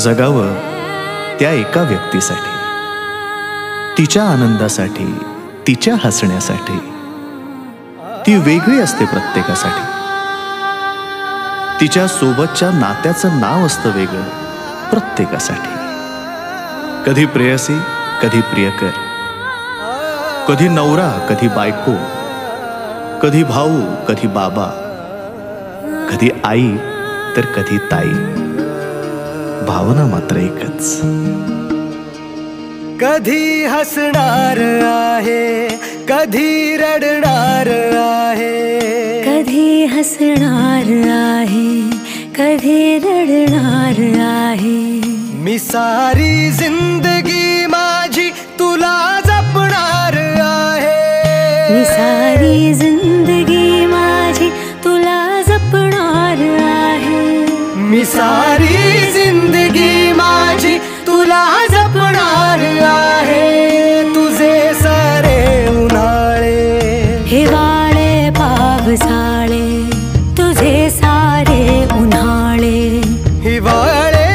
जगावं त्या एका व्यक्तीसाठी, तिच्या आनंदासाठी, तिच्या हसण्यासाठी. ती वेगळी असते प्रत्येकासाठी. तिच्या सोबतच्या नात्याचं नाव असतं वेगळं प्रत्येकासाठी. कधी प्रेयसी, कधी प्रियकर, कधी नवरा, कधी बायको, कधी भाऊ, कधी बाबा, कधी आई तर कधी ताई. भावना मात्र एकच. कधी हसणार आहे, कधी रडणार आहे, कधी हसणार आहे, कधी रडणार आहे. मी सारी जिंदगी माझी तुला जपणार आहे. मी सारी जिंदगी माझी तुला जपणार आहे. मी सारी जिंदगी माझी तुला जपणार आहे. तुझे सारे उन्हाळे, हिवाळे, पावसाळे, तुझे सारे उन्हाळे, हिवाळे,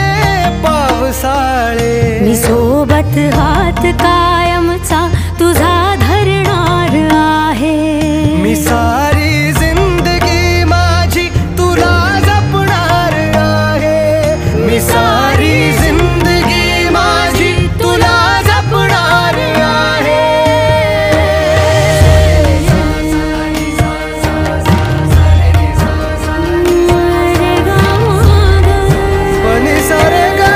पावसाळे. मी सोबत हात कायमचा तुझा धरणार आहे. मी सारी जिंदगी माझी तुला जपणार आहे. मी सारी जिंदगी माझी तुला जपणार आहे. पनी सारे गा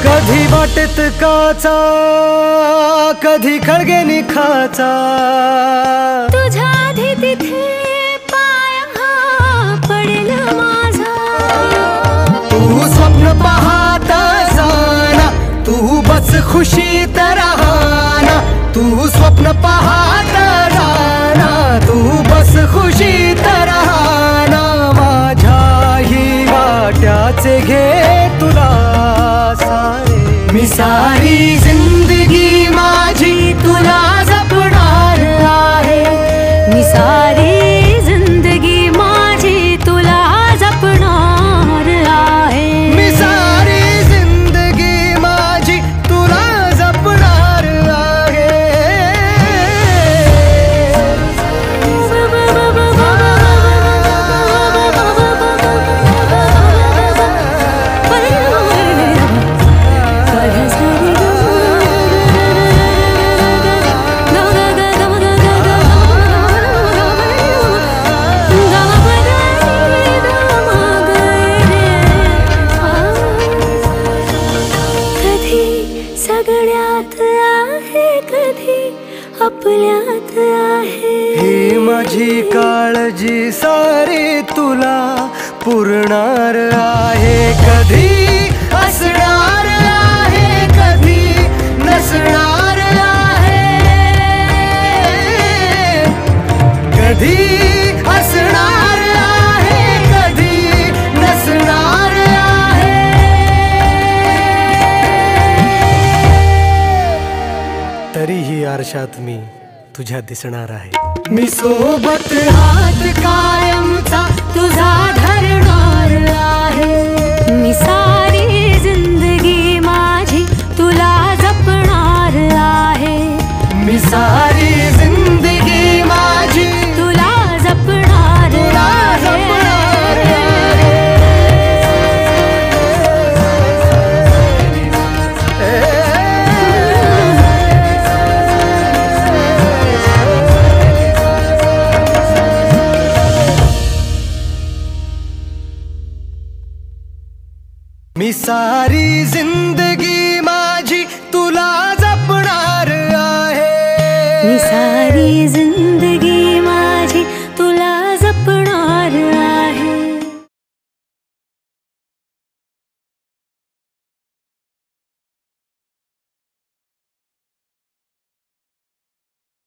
कधी वाटेत काचा, कधी खळगे निखाचा. तुझ्या आधी तिथे पाय हा पडेल माझा. तू स्वप्न पाहत जाना, तू बस खुशीत राहना. तू स्वप्न पाहत जाना, तू बस खुशीत राहना. माझ्याही वाट्याचे घे तुला सारे. मी सारी जिंदगी माझी तुला जपणार आहे. मी सारी जिंदगी माझी तुला जपणार आहे. मी सारी जिंदगी माझी तुला जपणार आहे. सगळ्यात आहे, कधी आपल्यात आहे. ही माझी काळजी सारी तुला पुरणार आहे. कधी असणार आहे, कधी नसणार आहे. कधी असणार आहे, कधी नसणार आहे. तरीही आरशात मी तुझ्या दिसणार आहे. मी सोबत हात कायमचा तुझा धरणार आहे. मी सारी जिंदगी माझी तुला जपणार आहे. मी सारी जिंदगी माझी तुला जपणार आहे. मी सारी जिंदगी माझी तुला जपणार आहे. मी सारी जिंदगी